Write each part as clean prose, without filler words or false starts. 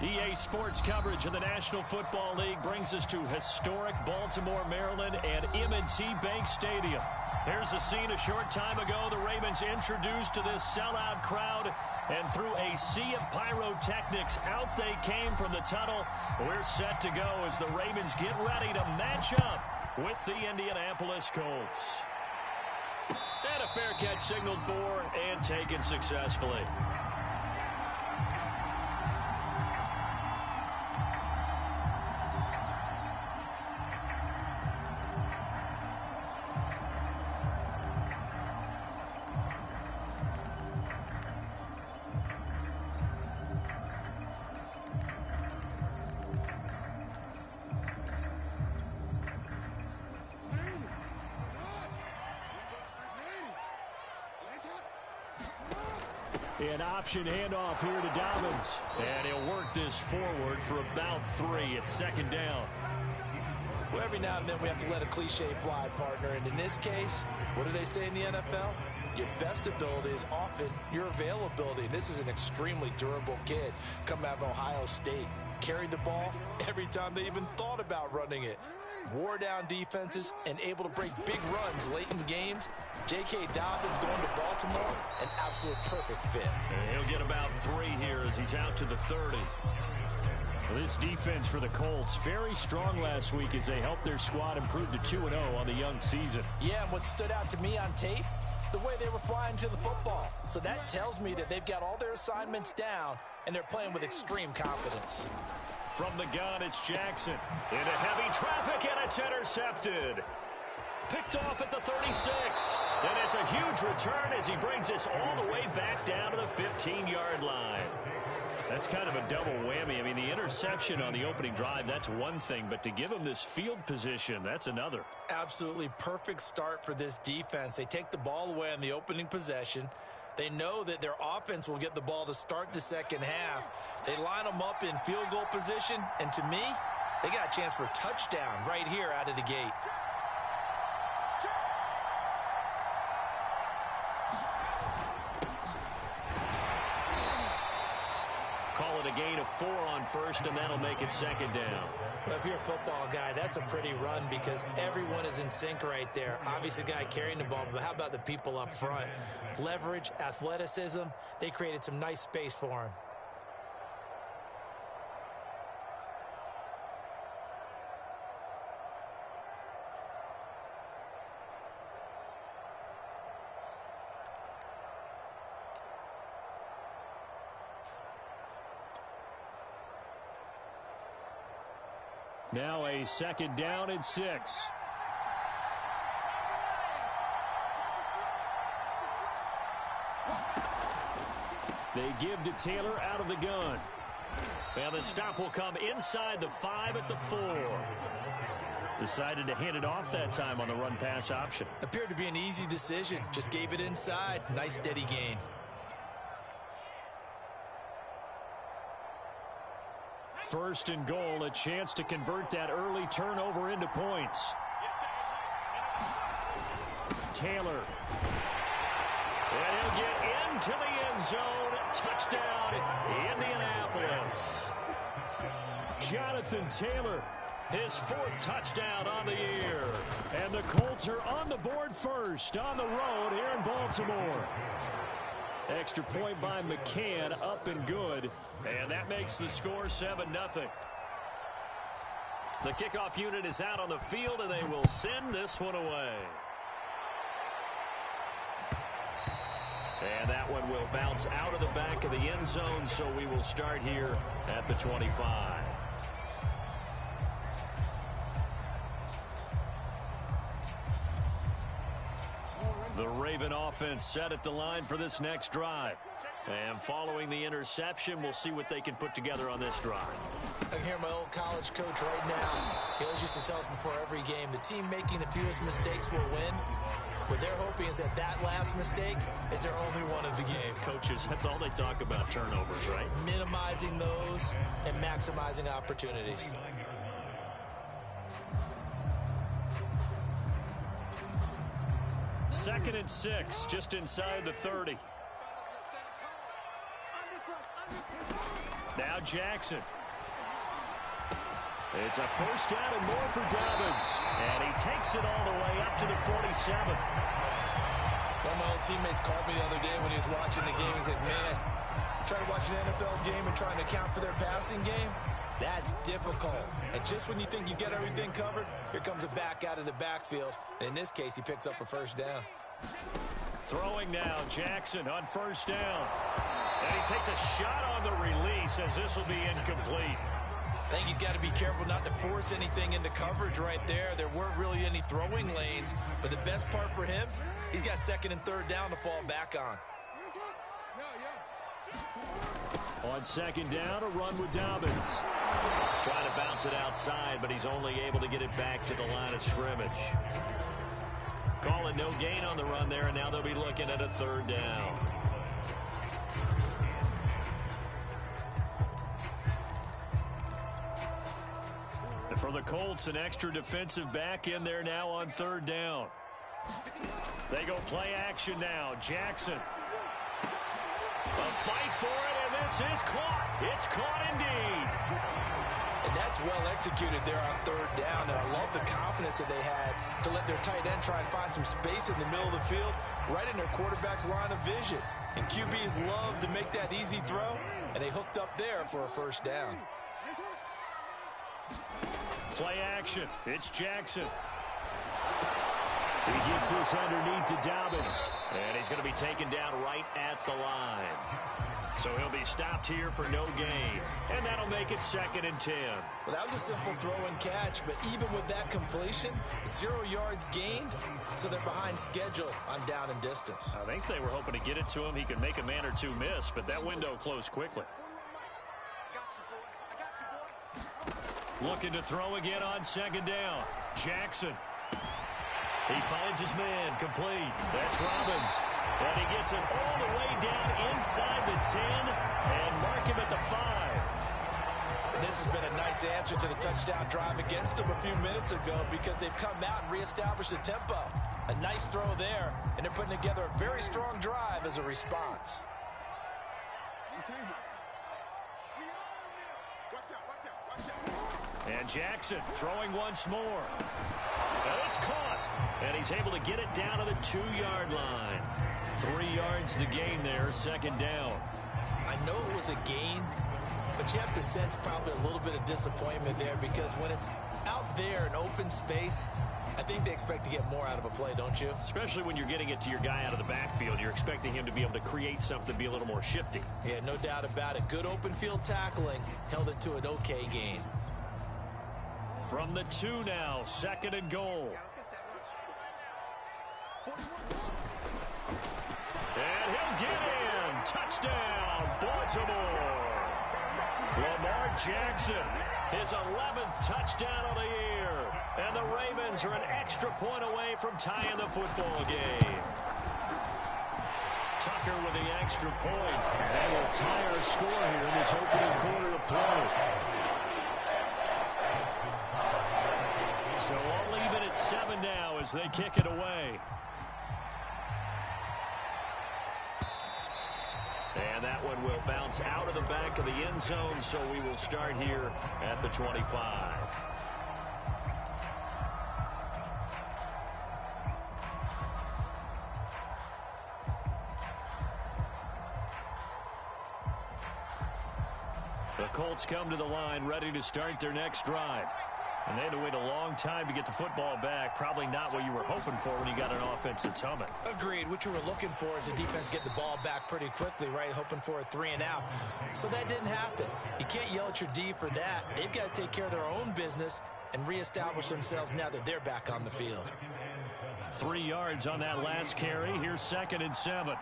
EA Sports coverage of the National Football League brings us to historic Baltimore, Maryland, and M&T Bank Stadium. Here's the scene a short time ago. The Ravens introduced to this sellout crowd, and through a sea of pyrotechnics, out they came from the tunnel. We're set to go as the Ravens get ready to match up with the Indianapolis Colts. And a fair catch signaled for and taken successfully. An option handoff here to Dobbins. And he'll work this forward for about 3. It's second down. Well, every now and then we have to let a cliche fly, partner. And in this case, what do they say in the NFL? Your best ability is often your availability. This is an extremely durable kid coming out of Ohio State. Carried the ball every time they even thought about running it. Wore down defenses and able to break big runs late in games. J.K. Dobbins going to Baltimore, an absolute perfect fit. And he'll get about 3 here as he's out to the 30. Well, this defense for the Colts, very strong last week as they helped their squad improve to 2-0 on the young season. Yeah, and what stood out to me on tape, the way they were flying to the football. So that tells me that they've got all their assignments down, and they're playing with extreme confidence. From the gun, it's Jackson. Into heavy traffic, and it's intercepted. Picked off at the 36. And it's a huge return as he brings us all the way back down to the 15-yard line. That's kind of a double whammy. I mean, the interception on the opening drive, that's one thing. But to give him this field position, that's another. Absolutely perfect start for this defense. They take the ball away on the opening possession. They know that their offense will get the ball to start the second half. They line them up in field goal position. And to me, they got a chance for a touchdown right here out of the gate. Call it a gain of 4 on first, and that'll make it second down. Well, if you're a football guy, that's a pretty run because everyone is in sync right there. Obviously, the guy carrying the ball, but how about the people up front? Leverage, athleticism, they created some nice space for him. Now a second down and 6. They give to Taylor out of the gun. And the stop will come inside the 5 at the 4. Decided to hand it off that time on the run-pass option. Appeared to be an easy decision. Just gave it inside. Nice steady gain. First and goal, a chance to convert that early turnover into points. Taylor. And he'll get into the end zone. Touchdown, Indianapolis. Jonathan Taylor, his 4th touchdown on the year. And the Colts are on the board first on the road here in Baltimore. Extra point by McCann, up and good. And that makes the score 7-0. The kickoff unit is out on the field, and they will send this one away. And that one will bounce out of the back of the end zone, so we will start here at the 25. The Raven offense set at the line for this next drive. And following the interception, we'll see what they can put together on this drive. I can hear my old college coach right now. He always used to tell us before every game, the team making the fewest mistakes will win. What they're hoping is that that last mistake is their only one of the game. Coaches, that's all they talk about, turnovers, right? Minimizing those and maximizing opportunities. Second and 6, just inside the 30. Now Jackson. It's a first down and more for Dobbins. And he takes it all the way up to the 47. One of my old teammates called me the other day when he was watching the game. He's like, man, trying to watch an NFL game and trying to account for their passing game? That's difficult. And just when you think you get everything covered, here comes a back out of the backfield. In this case, he picks up a first down. Throwing now, Jackson on first down. And he takes a shot on the release as this will be incomplete. I think he's got to be careful not to force anything into coverage right there. There weren't really any throwing lanes. But the best part for him, he's got second and third down to fall back on. On second down, a run with Dobbins. Trying to bounce it outside, but he's only able to get it back to the line of scrimmage. Calling no gain on the run there, and now they'll be looking at a third down. And for the Colts, an extra defensive back in there now on third down. They go play action now. Jackson. A fight for it, and this is caught. It's caught indeed. And that's well executed there on third down. And I love the confidence that they had to let their tight end try and find some space in the middle of the field, right in their quarterback's line of vision. And QBs love to make that easy throw, and they hooked up there for a first down. Play action. It's Jackson. He gets this underneath to Dobbins. And he's going to be taken down right at the line. So he'll be stopped here for no gain. And that'll make it 2nd and 10. Well, that was a simple throw and catch, but even with that completion, 0 yards gained, so they're behind schedule on down and distance. I think they were hoping to get it to him. He could make a man or two miss, but that window closed quickly. Looking to throw again on second down. Jackson. He finds his man, complete. That's Robbins. And he gets it all the way down inside the 10 and mark him at the 5. And this has been a nice answer to the touchdown drive against them a few minutes ago because they've come out and reestablished the tempo. A nice throw there, and they're putting together a very strong drive as a response. And Jackson throwing once more. And it's caught. And he's able to get it down to the 2-yard line. 3 yards the gain there, second down. I know it was a gain, but you have to sense probably a little bit of disappointment there because when it's out there in open space, I think they expect to get more out of a play, don't you? Especially when you're getting it to your guy out of the backfield. You're expecting him to be able to create something, be a little more shifty. Yeah, no doubt about it. Good open field tackling, held it to an okay gain. From the 2 now, 2nd and goal. And he'll get in. Touchdown, Baltimore. Lamar Jackson, his 11th touchdown of the year. And the Ravens are an extra point away from tying the football game. Tucker with the extra point. And will tie our score here in this opening quarter of play. So all even at 7 now as they kick it away. And that one will bounce out of the back of the end zone, so we will start here at the 25. The Colts come to the line ready to start their next drive. And they had to wait a long time to get the football back. Probably not what you were hoping for when you got an offense that's humming. Agreed. What you were looking for is the defense get the ball back pretty quickly, right? Hoping for a 3 and out. So that didn't happen. You can't yell at your D for that. They've got to take care of their own business and reestablish themselves now that they're back on the field. 3 yards on that last carry. Here's 2nd and 7.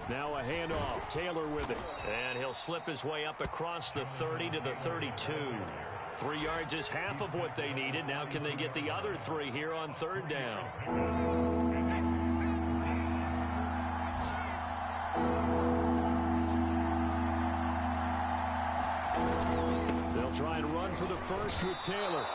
Now a handoff. Taylor with it. And he'll slip his way up across the 30 to the 32. 3 yards is half of what they needed. Now can they get the other 3 here on third down? They'll try and run for the first with Taylor.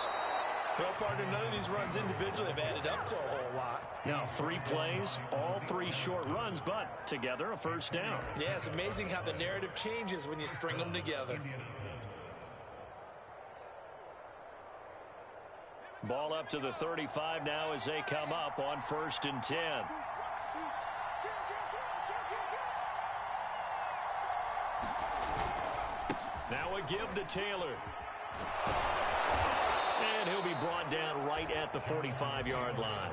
Well, partner, none of these runs individually have added up to a whole lot. Now 3 plays, all 3 short runs, but together a first down. Yeah, it's amazing how the narrative changes when you string them together. Ball up to the 35 now as they come up on 1st and 10. Now a give to Taylor. And he'll be brought down right at the 45-yard line.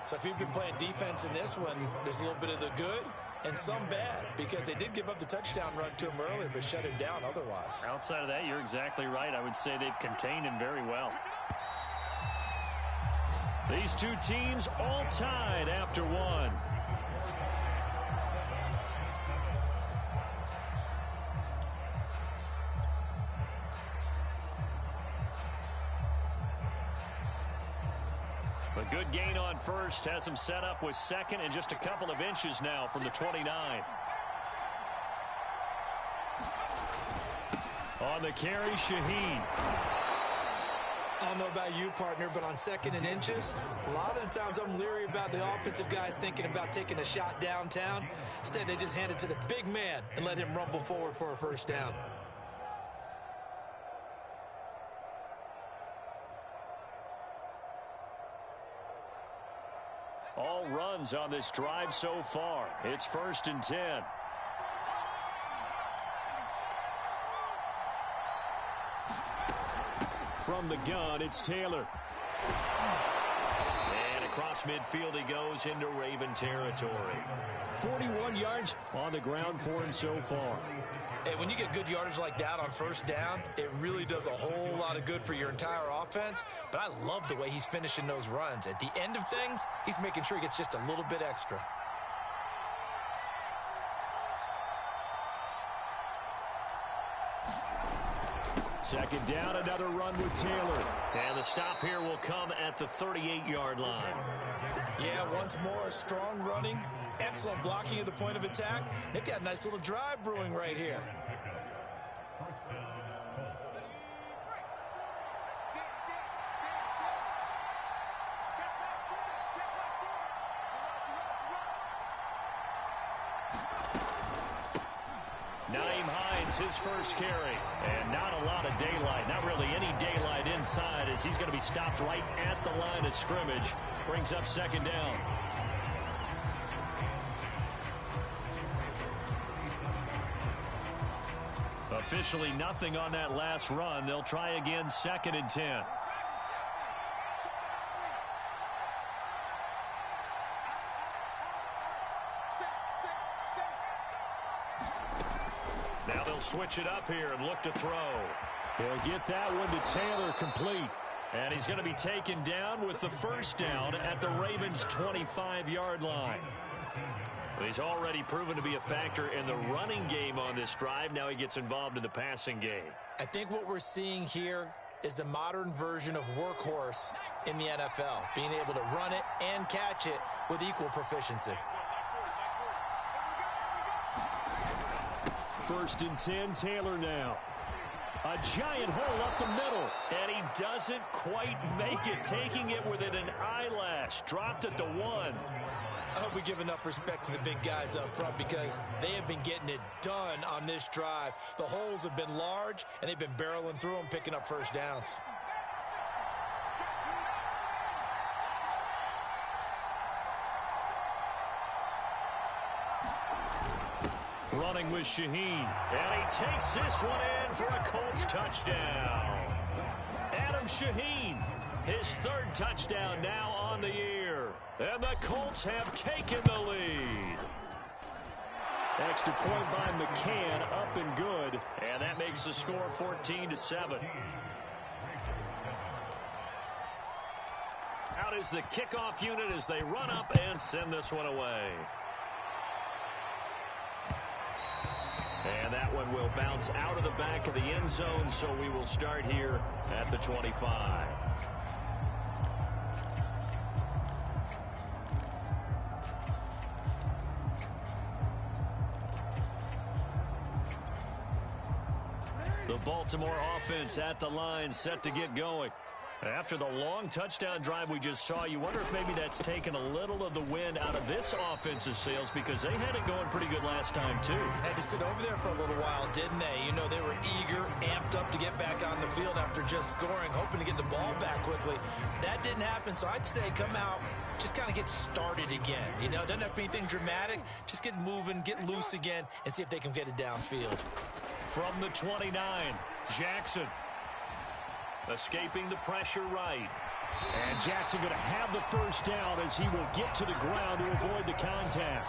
So if you've been playing defense in this one, there's a little bit of the good and some bad, because they did give up the touchdown run to him earlier, but shut him down otherwise. Outside of that, you're exactly right. I would say they've contained him very well. These 2 teams all tied after 1. A good gain on 1st has him set up with 2nd and just a couple of inches now from the 29. On the carry, Shaheen. I don't know about you, partner, but on 2nd and inches, a lot of the times I'm leery about the offensive guys thinking about taking a shot downtown. Instead, they just hand it to the big man and let him rumble forward for a first down. All runs on this drive so far. It's 1st and 10. From the gun, it's Taylor. And across midfield he goes into Raven territory. 41 yards on the ground for him so far. Hey, when you get good yardage like that on 1st down, it really does a whole lot of good for your entire offense. But I love the way he's finishing those runs. At the end of things, he's making sure he gets just a little bit extra. Second down, another run with Taylor. And the stop here will come at the 38-yard line. Yeah, once more, strong running, excellent blocking at the point of attack. They've got a nice little drive brewing right here. His first carry, and not a lot of daylight, not really any daylight inside, as he's going to be stopped right at the line of scrimmage. Brings up 2nd down. Officially nothing on that last run. They'll try again, 2nd and 10. Now they'll switch it up here and look to throw. He'll get that one to Taylor, complete. And he's going to be taken down with the first down at the Ravens' 25-yard line. He's already proven to be a factor in the running game on this drive. Now he gets involved in the passing game. I think what we're seeing here is the modern version of workhorse in the NFL, being able to run it and catch it with equal proficiency. 1st and 10, Taylor now. A giant hole up the middle, and he doesn't quite make it, taking it within an eyelash. Dropped at the 1. I hope we give enough respect to the big guys up front, because they have been getting it done on this drive. The holes have been large, and they've been barreling through them, picking up first downs. Running with Shaheen, and he takes this one in for a Colts touchdown. Adam Shaheen, his 3rd touchdown now on the year. And the Colts have taken the lead. Extra point by McCann, up and good. And that makes the score 14-7. Out is the kickoff unit as they run up and send this one away. And that one will bounce out of the back of the end zone, so we will start here at the 25. The Baltimore offense at the line, set to get going. After the long touchdown drive we just saw, you wonder if maybe that's taken a little of the wind out of this offense's sails, because they had it going pretty good last time, too. Had to sit over there for a little while, didn't they? You know, they were eager, amped up to get back on the field after just scoring, hoping to get the ball back quickly. That didn't happen, so I'd say come out, just kind of get started again. You know, doesn't have to be anything dramatic. Just get moving, get loose again, and see if they can get it downfield. From the 29, Jackson. Escaping the pressure right. And Jackson going to have the first down as he will get to the ground to avoid the contact.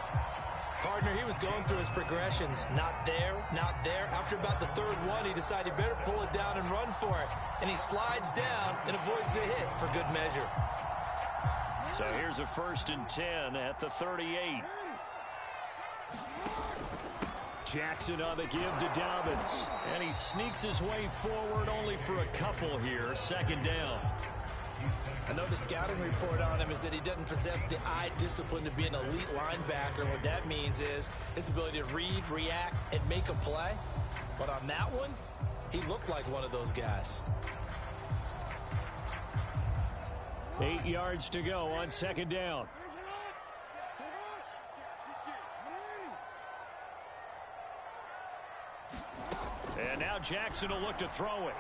Partner, he was going through his progressions. Not there, not there. After about the third one, he decided he better pull it down and run for it. And he slides down and avoids the hit for good measure. So here's a 1st and 10 at the 38. Jackson on the give to Dobbins. And he sneaks his way forward only for a couple here. 2nd down. I know the scouting report on him is that he doesn't possess the eye discipline to be an elite linebacker. What that means is his ability to read, react, and make a play. But on that one, he looked like one of those guys. 8 yards to go on 2nd down. And now Jackson will look to throw it.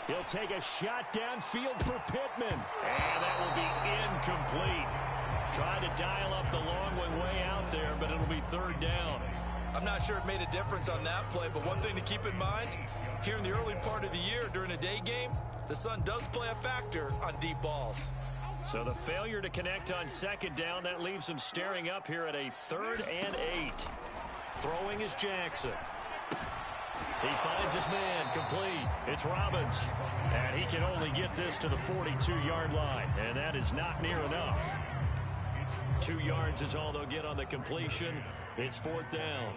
He'll take a shot downfield for Pittman. And that will be incomplete. Tried to dial up the long one way out there, but it'll be 3rd down. I'm not sure it made a difference on that play, but one thing to keep in mind, here in the early part of the year during a day game, the sun does play a factor on deep balls. So the failure to connect on 2nd down, that leaves him staring up here at a 3rd and 8. Throwing is Jackson. He finds his man, complete. It's Robbins. And he can only get this to the 42-yard line, and that is not near enough. 2 yards is all they'll get on the completion. It's 4th down.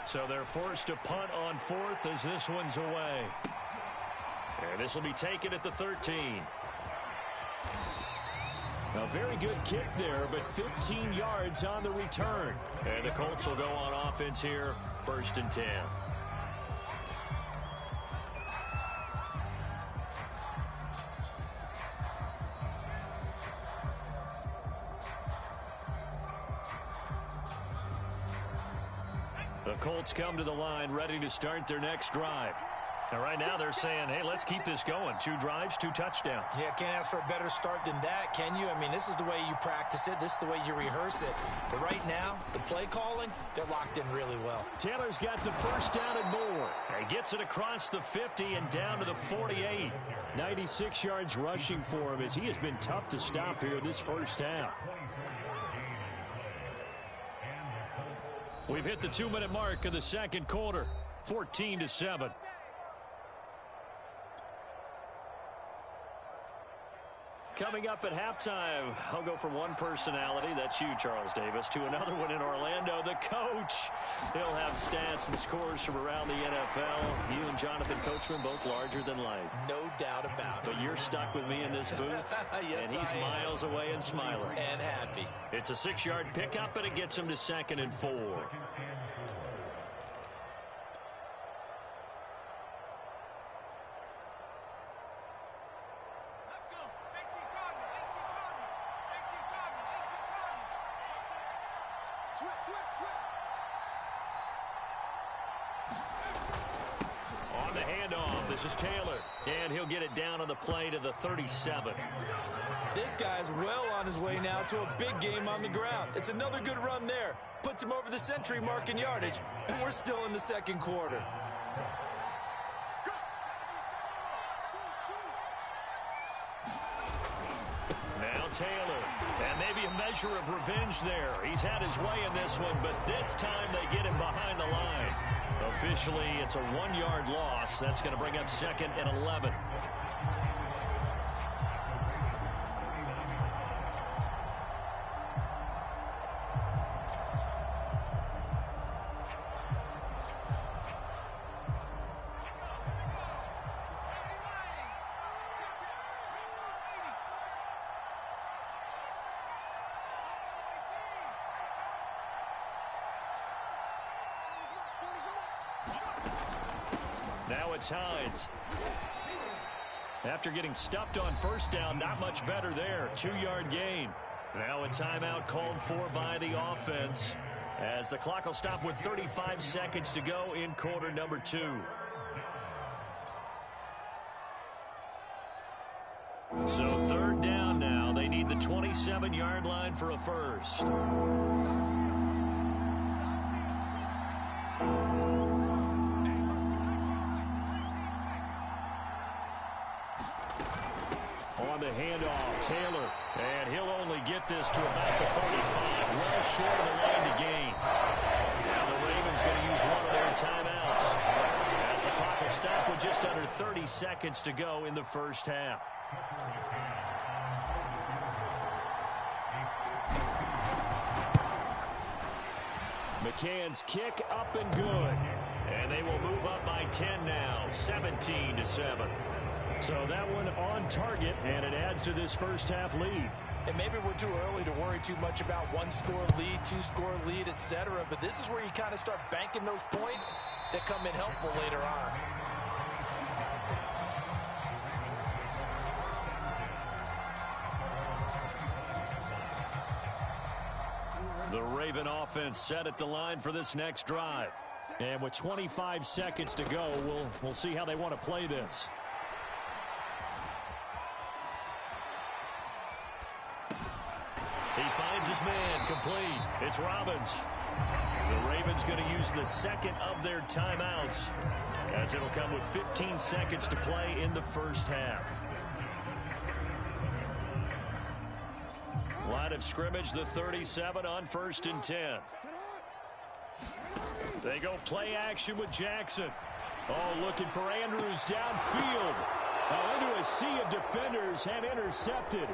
So they're forced to punt on 4th as this one's away. And this will be taken at the 13. A very good kick there, but 15 yards on the return. And the Colts will go on offense here, 1st and 10. The Colts come to the line, ready to start their next drive. And right now they're saying, hey, let's keep this going. 2 drives, 2 touchdowns. Yeah, can't ask for a better start than that, can you? I mean, this is the way you practice it. This is the way you rehearse it. But right now, the play calling, they're locked in really well. Taylor's got the first down and more. And gets it across the 50 and down to the 48. 96 yards rushing for him as he has been tough to stop here this first half. We've hit the 2-minute mark of the 2nd quarter. 14-7. Coming up at halftime, I'll go from one personality, that's you, Charles Davis, to another one in Orlando, the coach. He'll have stats and scores from around the NFL. You and Jonathan Coachman, both larger than life. No doubt about it. But you're stuck with me in this booth, yes, and he's miles away and smiling. And happy. It's a 6-yard pickup, and it gets him to 2nd and 4. On the handoff, this is Taylor. And he'll get it down on the play to the 37. This guy's well on his way now to a big game on the ground. It's another good run there. Puts him over the century mark in yardage. And we're still in the 2nd quarter. Now Taylor. And maybe a measure of revenge there. He's had his way in this one, but this time they get him behind the line. Officially, it's a 1-yard loss. That's going to bring up 2nd and 11. it's Hines. After getting stuffed on first down, not much better there. 2-yard gain. Now a timeout called for by the offense, as the clock will stop with 35 seconds to go in quarter number 2. So 3rd down now. They need the 27-yard line for a first. On the handoff, Taylor, and he'll only get this to about the 35, well short of the line to gain. Now the Ravens going to use one of their timeouts, as the clock will stop with just under 30 seconds to go in the first half. McCann's kick up and good, and they will move up by 10 now, 17-7. So that one on target, and it adds to this first half lead. And maybe we're too early to worry too much about 1-score lead, 2-score lead, etc. But this is where you kind of start banking those points that come in helpful later on. The Raven offense set at the line for this next drive. And with 25 seconds to go, we'll see how they want to play this. He finds his man, complete. It's Robbins. The Ravens going to use the second of their timeouts, as it'll come with 15 seconds to play in the first half. Line of scrimmage, the 37 on 1st and 10. They go play action with Jackson. Oh, looking for Andrews downfield. Into a sea of defenders and intercepted.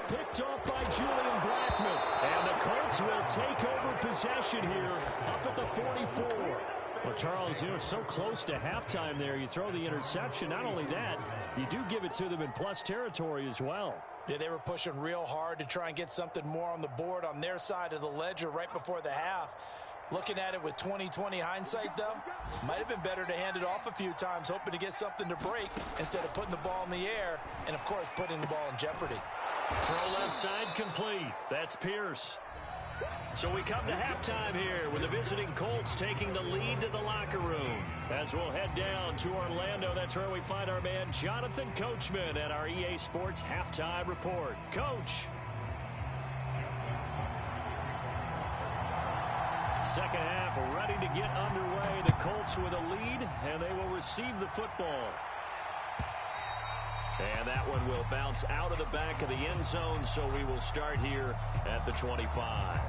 Picked off by Julian Blackman. And the Colts will take over possession here up at the 44. Well, Charles, you know, so close to halftime there. You throw the interception. Not only that, you do give it to them in plus territory as well. Yeah, they were pushing real hard to try and get something more on the board on their side of the ledger right before the half. Looking at it with 20/20 hindsight, though, might have been better to hand it off a few times, hoping to get something to break instead of putting the ball in the air and, of course, putting the ball in jeopardy. Throw left side complete. That's Pierce. So we come to halftime here with the visiting Colts taking the lead to the locker room. As we'll head down to Orlando, that's where we find our man Jonathan Coachman at our EA Sports Halftime Report. Coach. Second half ready to get underway. The Colts with a lead, and they will receive the football. And that one will bounce out of the back of the end zone, so we will start here at the 25.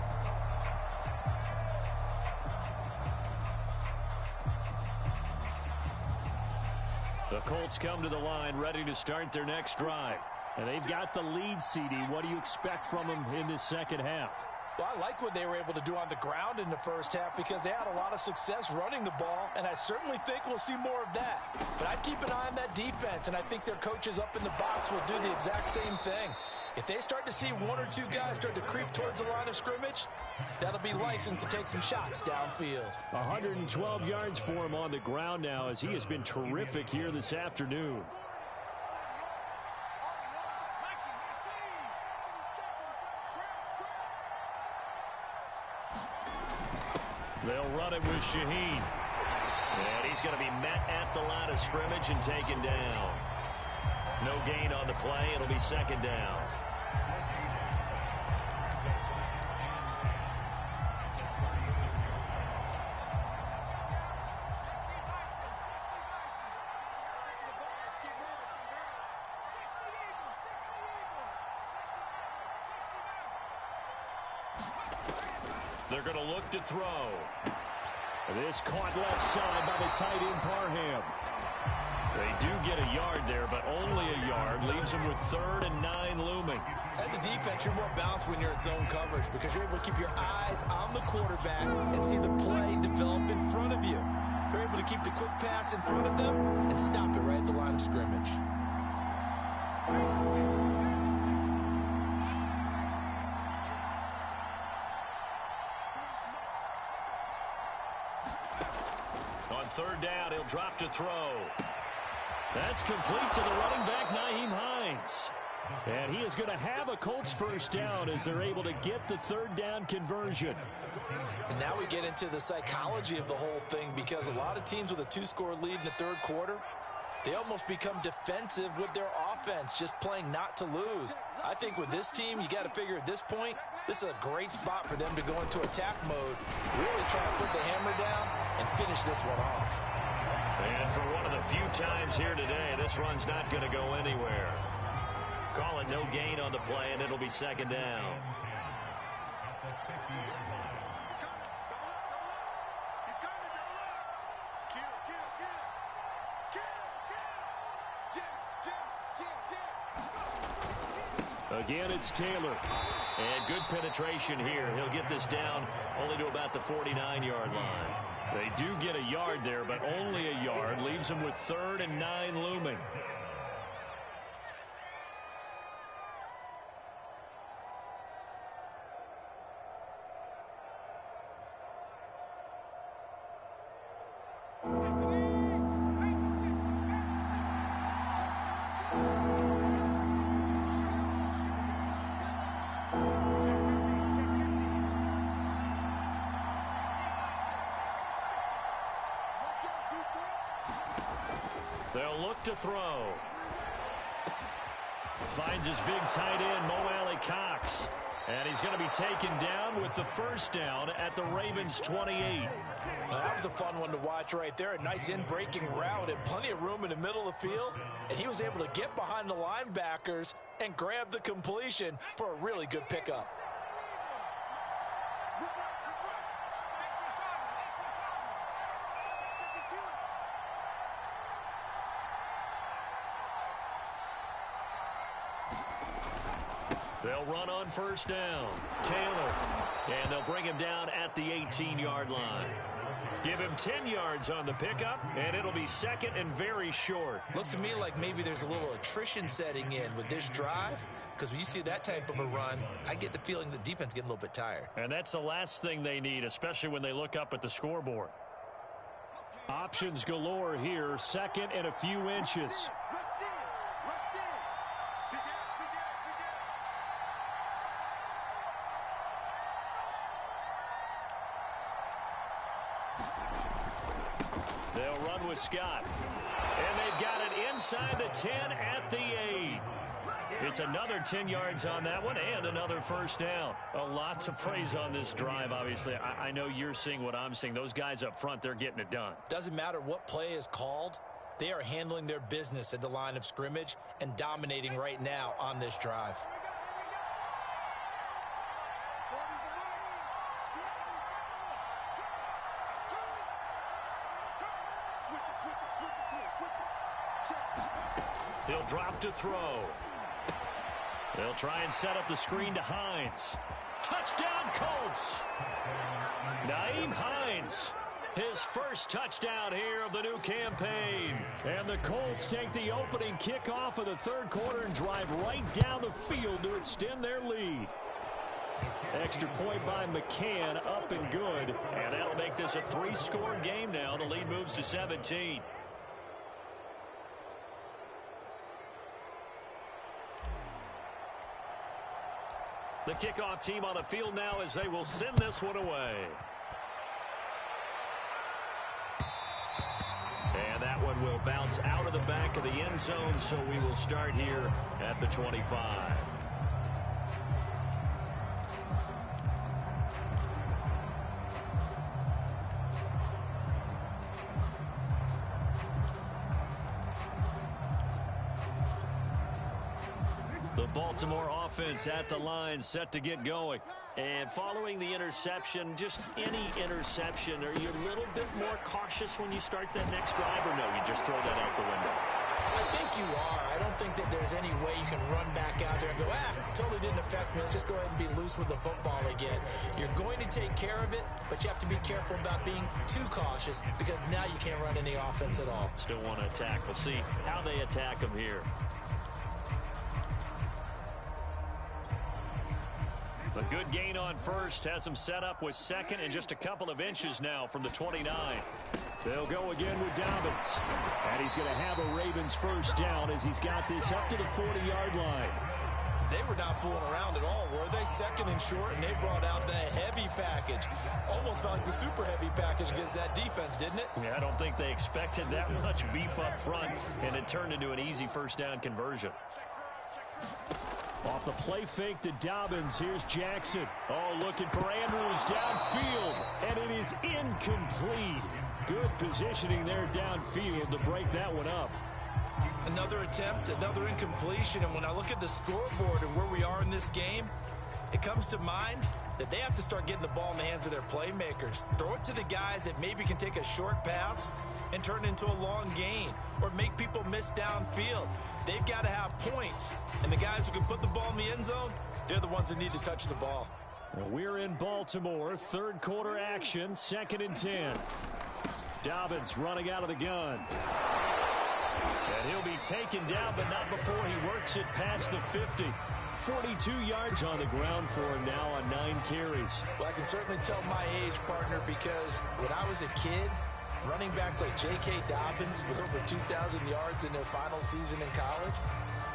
The Colts come to the line ready to start their next drive. And they've got the lead, CD. What do you expect from them in this second half? Well, I like what they were able to do on the ground in the first half because they had a lot of success running the ball, and I certainly think we'll see more of that. But I'd keep an eye on that defense, and I think their coaches up in the box will do the exact same thing. If they start to see one or two guys start to creep towards the line of scrimmage, that'll be licensed to take some shots downfield. 112 yards for him on the ground now, as he has been terrific here this afternoon. They'll run it with Shaheen. And he's going to be met at the line of scrimmage and taken down. No gain on the play. It'll be second down. They're going to look to throw. This caught left side by the tight end Parham. They do get a yard there, but only a yard. Leaves them with 3rd and 9 looming. As a defense, you're more balanced when you're in zone coverage because you're able to keep your eyes on the quarterback and see the play develop in front of you. You're able to keep the quick pass in front of them and stop it right at the line of scrimmage. third down. He'll drop to throw. That's complete to the running back, Nyheim Hines. And he is going to have a Colts first down as they're able to get the third down conversion. And now we get into the psychology of the whole thing, because a lot of teams with a 2-score lead in the third quarter, they almost become defensive with their offense, just playing not to lose. I think with this team, you got to figure at this point, this is a great spot for them to go into attack mode, really try to put the hammer down and finish this one off. And for one of the few times here today, this run's not going to go anywhere. Call it no gain on the play, and it'll be second down. Again, it's Taylor. And good penetration here. He'll get this down only to about the 49-yard line. They do get a yard there, but only a yard. Leaves them with 3rd and 9 looming. They'll look to throw. Finds his big tight end, Mo Alley Cox. And he's going to be taken down with the first down at the Ravens' 28. Well, that was a fun one to watch right there. A nice in-breaking route and plenty of room in the middle of the field. And he was able to get behind the linebackers and grab the completion for a really good pickup. They'll run on first down. Taylor. And they'll bring him down at the 18-yard line. Give him 10 yards on the pickup, and it'll be second and very short. Looks to me like maybe there's a little attrition setting in with this drive, because when you see that type of a run, I get the feeling the defense getting a little bit tired. And that's the last thing they need, especially when they look up at the scoreboard. Options galore here, second and a few inches. They'll run with Scott. And they've got it inside the 10 at the 8. It's another 10 yards on that one and another first down. A lot to praise on this drive, obviously. I know you're seeing what I'm seeing. Those guys up front, they're getting it done. Doesn't matter what play is called. They are handling their business at the line of scrimmage and dominating right now on this drive. He'll drop to throw. They'll try and set up the screen to Hines. Touchdown, Colts! Nyheim Hines, his first touchdown here of the new campaign. And the Colts take the opening kickoff of the third quarter and drive right down the field to extend their lead. Extra point by McCann, up and good. And that'll make this a 3-score game now. The lead moves to 17. The kickoff team on the field now as they will send this one away. And that one will bounce out of the back of the end zone, so we will start here at the 25. The Baltimore offense at the line, set to get going. And following the interception, just any interception, are you a little bit more cautious when you start that next drive, or no, you just throw that out the window? I think you are. I don't think that there's any way you can run back out there and go, totally didn't affect me. Let's just go ahead and be loose with the football again. You're going to take care of it, but you have to be careful about being too cautious, because now you can't run any offense at all. Still want to attack. We'll see how they attack them here. A good gain on first has him set up with second and just a couple of inches now from the 29. They'll go again with Dobbins. And he's going to have a Ravens first down as he's got this up to the 40-yard line. They were not fooling around at all, were they? Second and short, and they brought out the heavy package. Almost felt like the super heavy package against that defense, didn't it? Yeah, I don't think they expected that much beef up front, and it turned into an easy first down conversion. Off the play fake to Dobbins, here's Jackson. Oh, looking for Andrews downfield, and it is incomplete. Good positioning there downfield to break that one up. Another attempt, another incompletion, and when I look at the scoreboard and where we are in this game, it comes to mind that they have to start getting the ball in the hands of their playmakers. Throw it to the guys that maybe can take a short pass and turn it into a long gain or make people miss downfield. They've got to have points, and the guys who can put the ball in the end zone, they're the ones that need to touch the ball. Well, we're in Baltimore, third quarter action, 2nd and 10. Dobbins running out of the gun. And he'll be taken down, but not before he works it past the 50. 42 yards on the ground for him now on 9 carries. Well, I can certainly tell my age, partner, because when I was a kid, running backs like J.K. Dobbins with over 2,000 yards in their final season in college,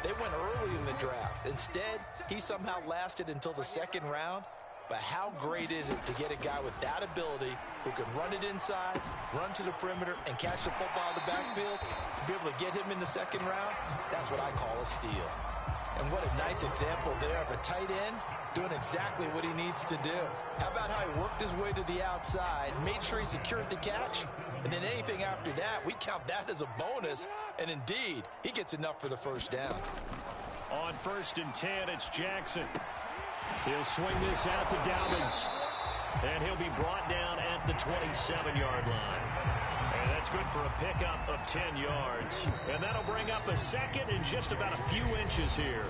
they went early in the draft. Instead, he somehow lasted until the 2nd round. But how great is it to get a guy with that ability who can run it inside, run to the perimeter, and catch the football in the backfield? To be able to get him in the 2nd round, that's what I call a steal. And what a nice example there of a tight end doing exactly what he needs to do. How about how he worked his way to the outside, made sure he secured the catch, and then anything after that, we count that as a bonus. And indeed, he gets enough for the first down. On 1st and 10, it's Jackson. He'll swing this out to Dobbins. And he'll be brought down at the 27-yard line. And that's good for a pickup of 10 yards. And that'll bring up a 2nd and just about a few inches here.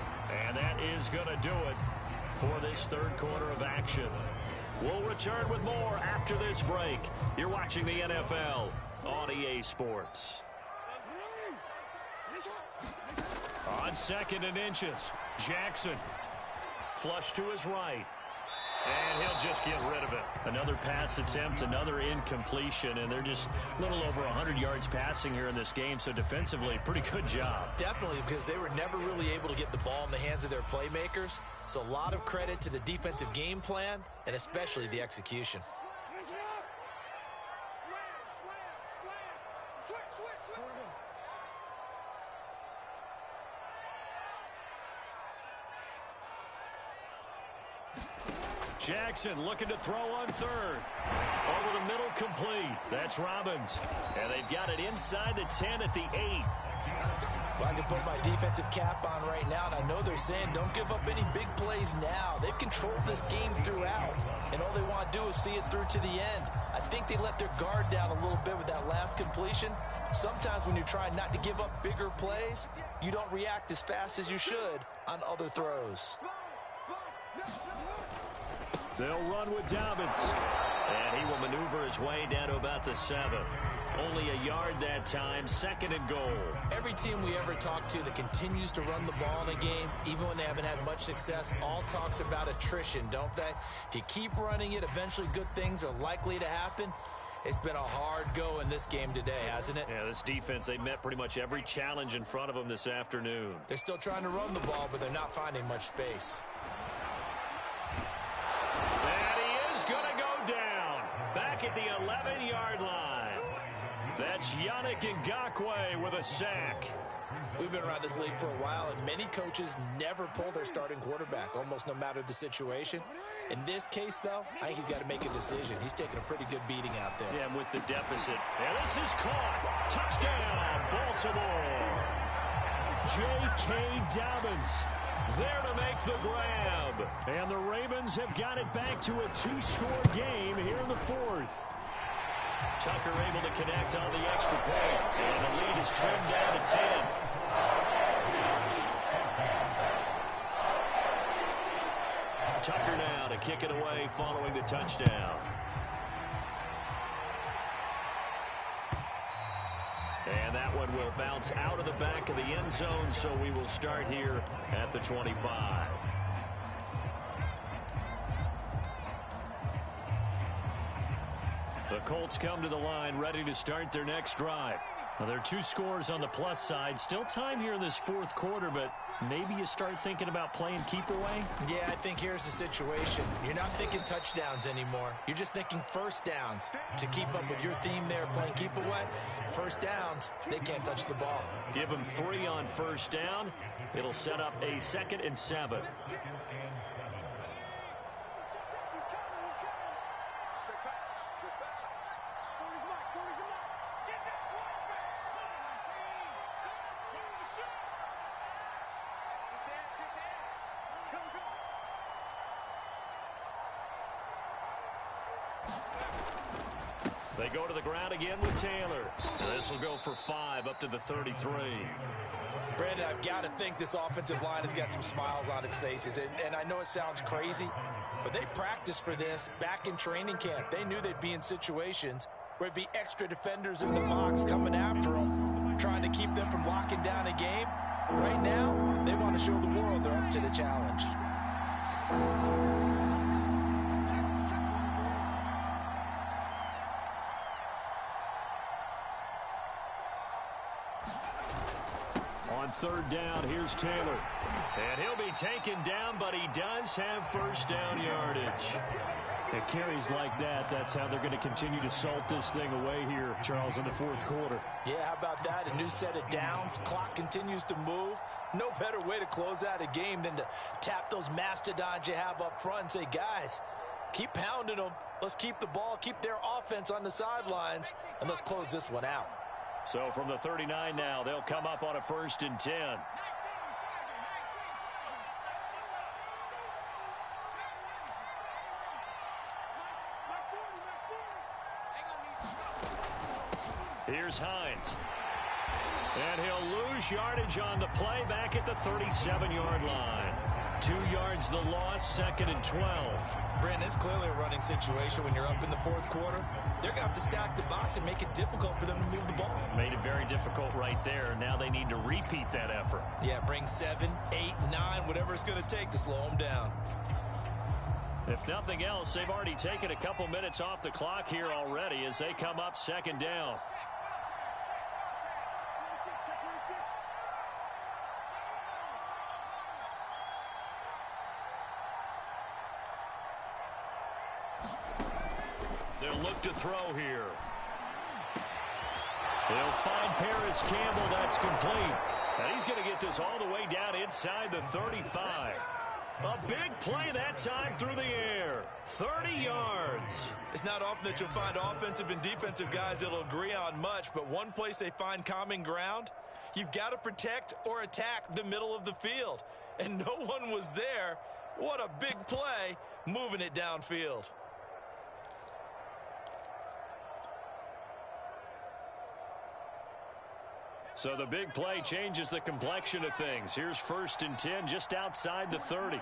And that is going to do it for this third quarter of action. We'll return with more after this break. You're watching the NFL on EA Sports. On 2nd and inches, Jackson. Flush to his right. And he'll just get rid of it. Another pass attempt, another incompletion, and they're just a little over 100 yards passing here in this game, so defensively, pretty good job. Definitely, because they were never really able to get the ball in the hands of their playmakers. So a lot of credit to the defensive game plan, and especially the execution. Jackson looking to throw on 3rd. Over the middle, complete. That's Robbins. And they've got it inside the 10 at the 8. Well, I can put my defensive cap on right now, and I know they're saying don't give up any big plays now. They've controlled this game throughout, and all they want to do is see it through to the end. I think they let their guard down a little bit with that last completion. Sometimes when you're trying not to give up bigger plays, you don't react as fast as you should on other throws. They'll run with Dobbins. And he will maneuver his way down to about the 7. Only a yard that time, 2nd and goal. Every team we ever talk to that continues to run the ball in a game, even when they haven't had much success, all talks about attrition, don't they? If you keep running it, eventually good things are likely to happen. It's been a hard go in this game today, hasn't it? Yeah, this defense, they met pretty much every challenge in front of them this afternoon. They're still trying to run the ball, but they're not finding much space. And he is going to go down. Back at the 11-yard line. That's Yannick Ngakoue with a sack. We've been around this league for a while, and many coaches never pull their starting quarterback, almost no matter the situation. In this case, though, I think he's got to make a decision. He's taking a pretty good beating out there. Yeah, with the deficit. And this is caught. Touchdown, Baltimore. J.K. Dobbins there to make the grab. And the Ravens have got it back to a 2-score game here in the 4th. Tucker able to connect on the extra point. And the lead is trimmed down to 10. Tucker now to kick it away following the touchdown. And that one will bounce out of the back of the end zone, so we will start here at the 25. The Colts come to the line ready to start their next drive. Now, there are 2 scores on the plus side. Still time here in this 4th quarter, but maybe you start thinking about playing keep away? Yeah, I think here's the situation. You're not thinking touchdowns anymore. You're just thinking first downs. To keep up with your theme there, playing keep away, first downs, they can't touch the ball. Give them 3 on first down. It'll set up a 2nd and 7. They go to the ground again with Taylor. This will go for 5 up to the 33. Brandon, I've got to think this offensive line has got some smiles on its faces. And I know it sounds crazy, but they practiced for this back in training camp. They knew they'd be in situations where it'd be extra defenders in the box coming after them, trying to keep them from locking down a game. Right now, they want to show the world they're up to the challenge. On 3rd down, here's Taylor. And he'll be taken down, but he does have first down yardage. At carries like that, that's how they're going to continue to salt this thing away here, Charles, in the 4th quarter. Yeah, how about that? A new set of downs. Clock continues to move. No better way to close out a game than to tap those mastodons you have up front and say, guys, keep pounding them. Let's keep the ball, keep their offense on the sidelines, and let's close this one out. So from the 39 now, they'll come up on a 1st and 10. Here's Hines. And he'll lose yardage on the play back at the 37-yard line. 2 yards the loss, 2nd and 12. Brandon, it's clearly a running situation when you're up in the 4th quarter. They're going to have to stack the box and make it difficult for them to move the ball. Made it very difficult right there. Now they need to repeat that effort. Yeah, bring 7, 8, 9, whatever it's going to take to slow them down. If nothing else, they've already taken a couple minutes off the clock here already as they come up 2nd down. They'll look to throw here. They'll find Paris Campbell. That's complete. And he's going to get this all the way down inside the 35. A big play that time through the air. 30 yards. It's not often that you'll find offensive and defensive guys that'll agree on much, but one place they find common ground, you've got to protect or attack the middle of the field. And no one was there. What a big play, moving it downfield. So the big play changes the complexion of things. Here's 1st and 10 just outside the 30.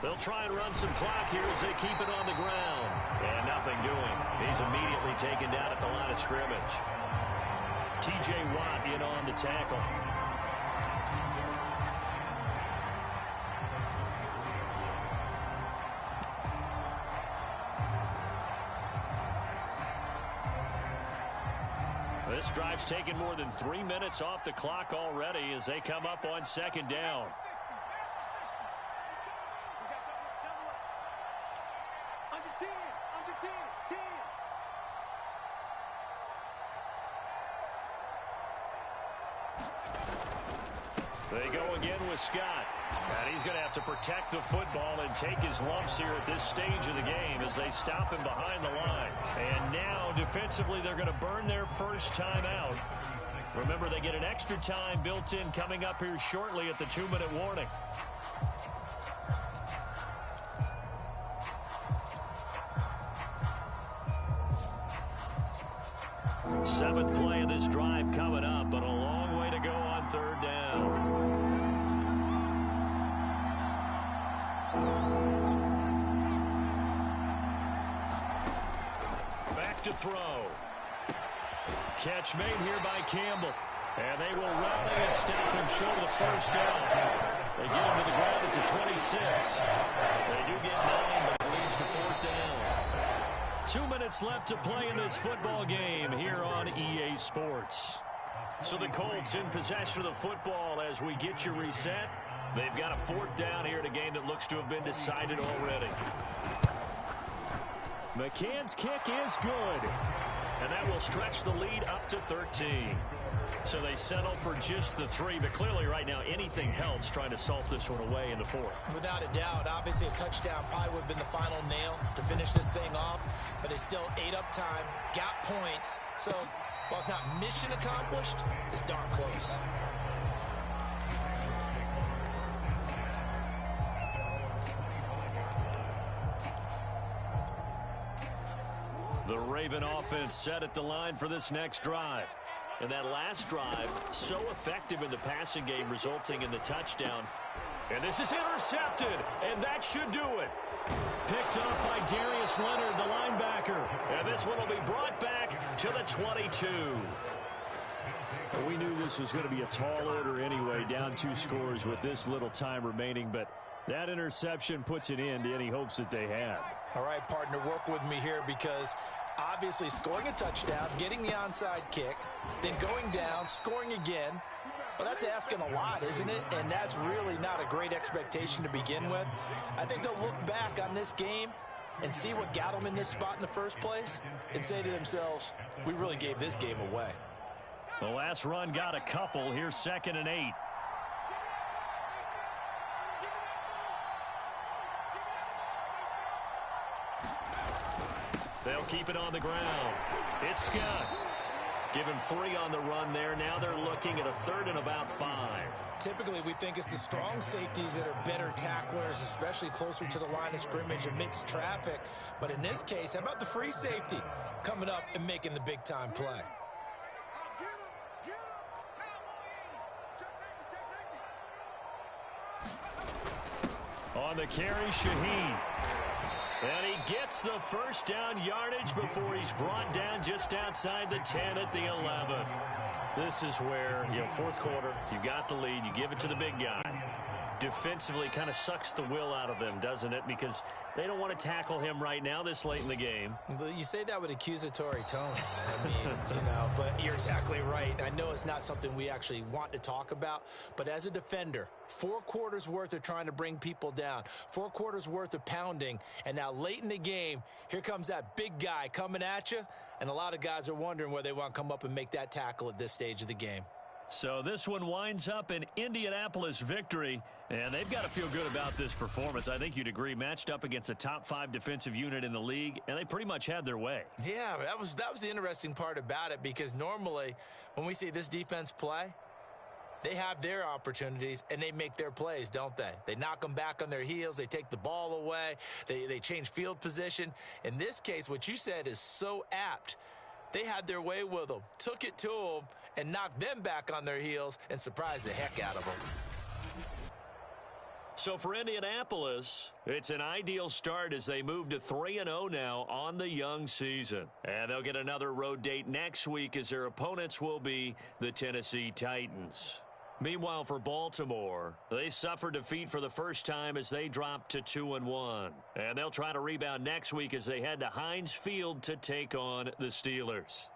They'll try and run some clock here as they keep it on the ground. And nothing doing. He's immediately taken down at the line of scrimmage. T.J. Watt in on the tackle. This drive's taken more than 3 minutes off the clock already as they come up on 2nd down. They go again with Scott. And he's going to have to protect the football and take his lumps here at this stage of the game as they stop him behind the line. And now, defensively, they're going to burn their first time out. Remember, they get an extra time built in coming up here shortly at the 2-minute warning. Seventh play of this drive coming up, but a long way to go on 3rd down. Back to throw. Catch made here by Campbell. And they will rally and stop him short of the first down. They get him to the ground at the 26. They do get 9, but it leads to 4th down. 2 minutes left to play in this football game here on EA Sports. So the Colts in possession of the football as we get you reset. They've got a 4th down here in a game that looks to have been decided already. McCann's kick is good. And that will stretch the lead up to 13. So they settle for just the 3, but clearly right now anything helps trying to salt this one away in the 4th. Without a doubt, obviously a touchdown probably would have been the final nail to finish this thing off, but it's still ate up time, got points, so while it's not mission accomplished, it's darn close. The Raven offense set at the line for this next drive. And that last drive, so effective in the passing game, resulting in the touchdown. And this is intercepted, and that should do it. Picked up by Darius Leonard, the linebacker. And this one will be brought back to the 22. Well, we knew this was going to be a tall order anyway, down 2 scores with this little time remaining, but that interception puts an end to any hopes that they had. All right, partner, work with me here because obviously scoring a touchdown, getting the onside kick, then going down, scoring again. Well, that's asking a lot, isn't it? And that's really not a great expectation to begin with. I think they'll look back on this game and see what got them in this spot in the first place and say to themselves, we really gave this game away. The last run got a couple. Here's 2nd and 8. They'll keep it on the ground. It's Scott. Give him 3 on the run there. Now they're looking at a 3rd and about 5. Typically, we think it's the strong safeties that are better tacklers, especially closer to the line of scrimmage amidst traffic. But in this case, how about the free safety coming up and making the big-time play? On the carry, Shaheen. And he gets the first down yardage before he's brought down just outside the 10 at the 11. This is where, 4th quarter, you got the lead, you give it to the big guy. Defensively kind of sucks the will out of them, doesn't it? Because they don't want to tackle him right now this late in the game. You say that with accusatory tones. I mean, but you're exactly right. I know it's not something we actually want to talk about, but as a defender, 4 quarters worth of trying to bring people down, 4 quarters worth of pounding, and now late in the game, here comes that big guy coming at you, and a lot of guys are wondering where they want to come up and make that tackle at this stage of the game. So this one winds up an Indianapolis victory, and they've got to feel good about this performance. I think you'd agree, matched up against a top 5 defensive unit in the league, and they pretty much had their way. Yeah, that was the interesting part about it, because normally when we see this defense play, they have their opportunities and they make their plays, don't they? They knock them back on their heels. They take the ball away. They change field position. In this case, what you said is so apt. They had their way with them, took it to them, and knocked them back on their heels and surprised the heck out of them. So for Indianapolis, it's an ideal start as they move to 3-0 now on the young season. And they'll get another road date next week as their opponents will be the Tennessee Titans. Meanwhile, for Baltimore, they suffered defeat for the first time as they dropped to 2-1. And they'll try to rebound next week as they head to Heinz Field to take on the Steelers.